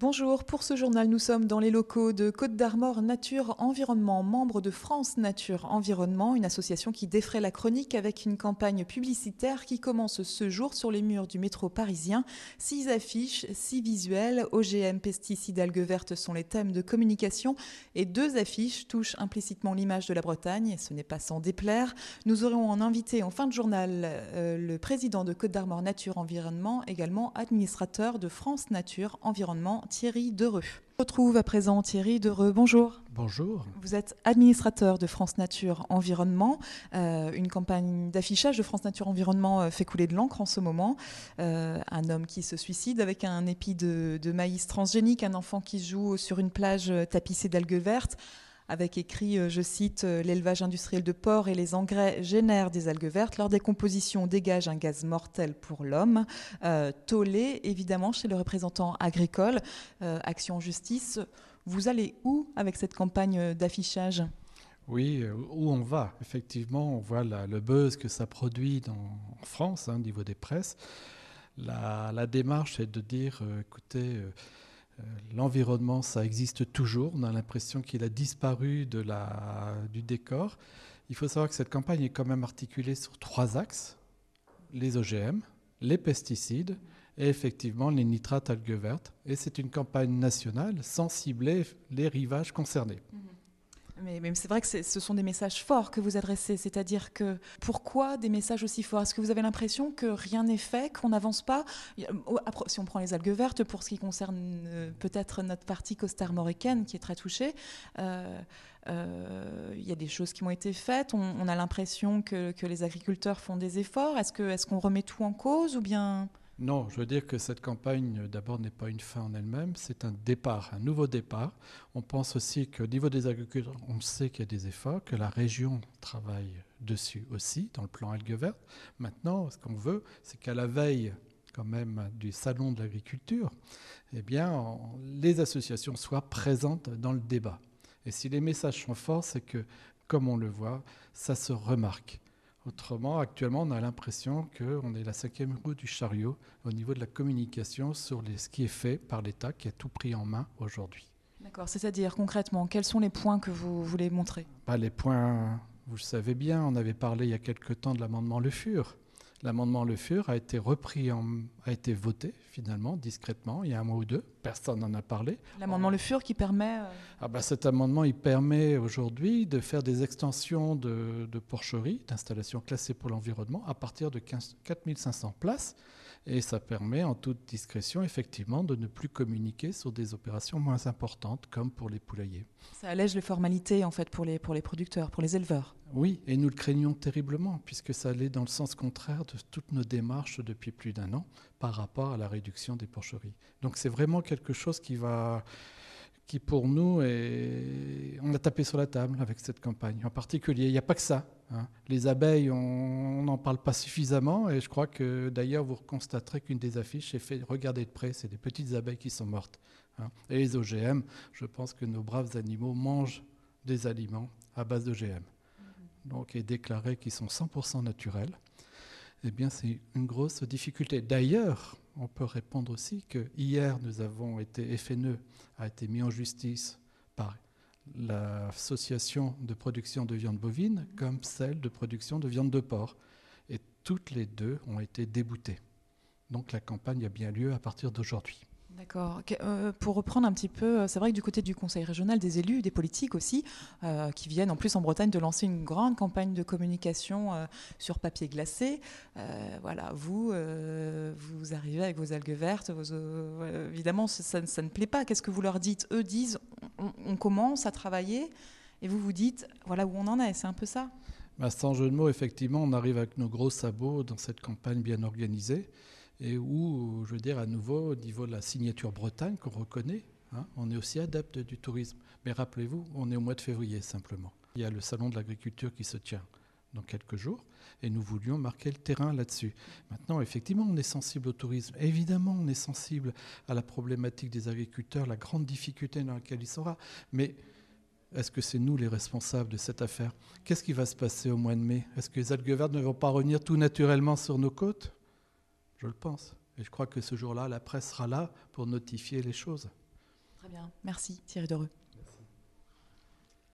Bonjour, pour ce journal, nous sommes dans les locaux de Côte d'Armor Nature Environnement, membre de France Nature Environnement, une association qui défraie la chronique avec une campagne publicitaire qui commence ce jour sur les murs du métro parisien. 6 affiches, 6 visuels, OGM, pesticides, algues vertes sont les thèmes de communication et 2 affiches touchent implicitement l'image de la Bretagne, et ce n'est pas sans déplaire. Nous aurons en invité en fin de journal le président de Côte d'Armor Nature Environnement, également administrateur de France Nature Environnement, Thierry Dereux. Je retrouve à présent Thierry Dereux. Bonjour. Bonjour. Vous êtes administrateur de France Nature Environnement. Une campagne d'affichage de France Nature Environnement fait couler de l'encre en ce moment. Un homme qui se suicide avec un épi de maïs transgénique, un enfant qui joue sur une plage tapissée d'algues vertes, avec écrit, je cite, « L'élevage industriel de porcs et les engrais génèrent des algues vertes. Leur décomposition dégage un gaz mortel pour l'homme. » Tollé, évidemment, chez le représentant agricole. Action Justice. Vous allez où avec cette campagne d'affichage ? Oui, où on va. Effectivement, on voit le buzz que ça produit en France, au niveau des presses. La démarche est de dire, écoutez, l'environnement, ça existe toujours. On a l'impression qu'il a disparu du décor. Il faut savoir que cette campagne est quand même articulée sur 3 axes. Les OGM, les pesticides et effectivement les nitrates algues vertes. Et c'est une campagne nationale sans cibler les rivages concernés. Mais c'est vrai que ce sont des messages forts que vous adressez, c'est-à-dire que pourquoi des messages aussi forts ? Est-ce que vous avez l'impression que rien n'est fait, qu'on n'avance pas ? Si on prend les algues vertes, pour ce qui concerne peut-être notre partie costarmoricaine qui est très touchée, il y a des choses qui ont été faites, on a l'impression que les agriculteurs font des efforts. Est-ce qu'on remet tout en cause ou bien... Non, je veux dire que cette campagne, d'abord, n'est pas une fin en elle-même, c'est un départ, un nouveau départ. On pense aussi qu'au niveau des agriculteurs, on sait qu'il y a des efforts, que la région travaille dessus aussi, dans le plan algues vertes. Maintenant, ce qu'on veut, c'est qu'à la veille quand même du salon de l'agriculture, eh bien, les associations soient présentes dans le débat. Et si les messages sont forts, c'est que, comme on le voit, ça se remarque. Autrement, actuellement, on a l'impression qu'on est la 5e roue du chariot au niveau de la communication sur ce qui est fait par l'État, qui a tout pris en main aujourd'hui. D'accord, c'est-à-dire concrètement, quels sont les points que vous voulez montrer ? Les points, vous le savez bien, on avait parlé il y a quelque temps de l'amendement Le Fur. L'amendement Le Fur a été a été voté finalement, discrètement, il y a un mois ou deux. Personne n'en a parlé. L'amendement Le Fur qui permet... Cet amendement, il permet aujourd'hui de faire des extensions de porcheries, d'installations classées pour l'environnement, à partir de 4 500 places. Et ça permet, en toute discrétion, effectivement, de ne plus communiquer sur des opérations moins importantes, comme pour les poulaillers. Ça allège les formalités, en fait, pour les producteurs, pour les éleveurs. Oui, et nous le craignons terriblement, puisque ça allait dans le sens contraire de toutes nos démarches depuis plus d'1 an par rapport à la réduction des porcheries. Donc c'est vraiment quelque chose qui pour nous, on a tapé sur la table avec cette campagne. En particulier, il n'y a pas que ça. Les abeilles, on n'en parle pas suffisamment, et je crois que d'ailleurs vous constaterez qu'une des affiches est fait regarder de près, c'est des petites abeilles qui sont mortes. Et les OGM, je pense que nos braves animaux mangent des aliments à base d'OGM. Donc, et déclarés qu'ils sont 100% naturels, eh bien, c'est une grosse difficulté. D'ailleurs, on peut répondre aussi que hier, FNE a été mis en justice par l'association de production de viande bovine comme celle de production de viande de porc. Et toutes les deux ont été déboutées. Donc, la campagne a bien lieu à partir d'aujourd'hui. D'accord. Pour reprendre un petit peu, c'est vrai que du côté du Conseil régional, des élus, des politiques aussi, qui viennent en plus en Bretagne de lancer une grande campagne de communication sur papier glacé. Voilà, vous arrivez avec vos algues vertes, évidemment, ça ne plaît pas. Qu'est-ce que vous leur dites ? Eux disent, on commence à travailler, et vous dites, voilà où on en est, c'est un peu ça ? Sans jeu de mots, effectivement, on arrive avec nos gros sabots dans cette campagne bien organisée. Et où, je veux dire, à nouveau, au niveau de la signature Bretagne qu'on reconnaît, on est aussi adepte du tourisme. Mais rappelez-vous, on est au mois de février simplement. Il y a le salon de l'agriculture qui se tient dans quelques jours et nous voulions marquer le terrain là-dessus. Maintenant, effectivement, on est sensible au tourisme. Évidemment, on est sensible à la problématique des agriculteurs, la grande difficulté dans laquelle ils seront. Mais est-ce que c'est nous les responsables de cette affaire ? Qu'est-ce qui va se passer au mois de mai ? Est-ce que les algues vertes ne vont pas revenir tout naturellement sur nos côtes ? Je le pense. Et je crois que ce jour-là, la presse sera là pour notifier les choses. Très bien, merci Thierry Dereux.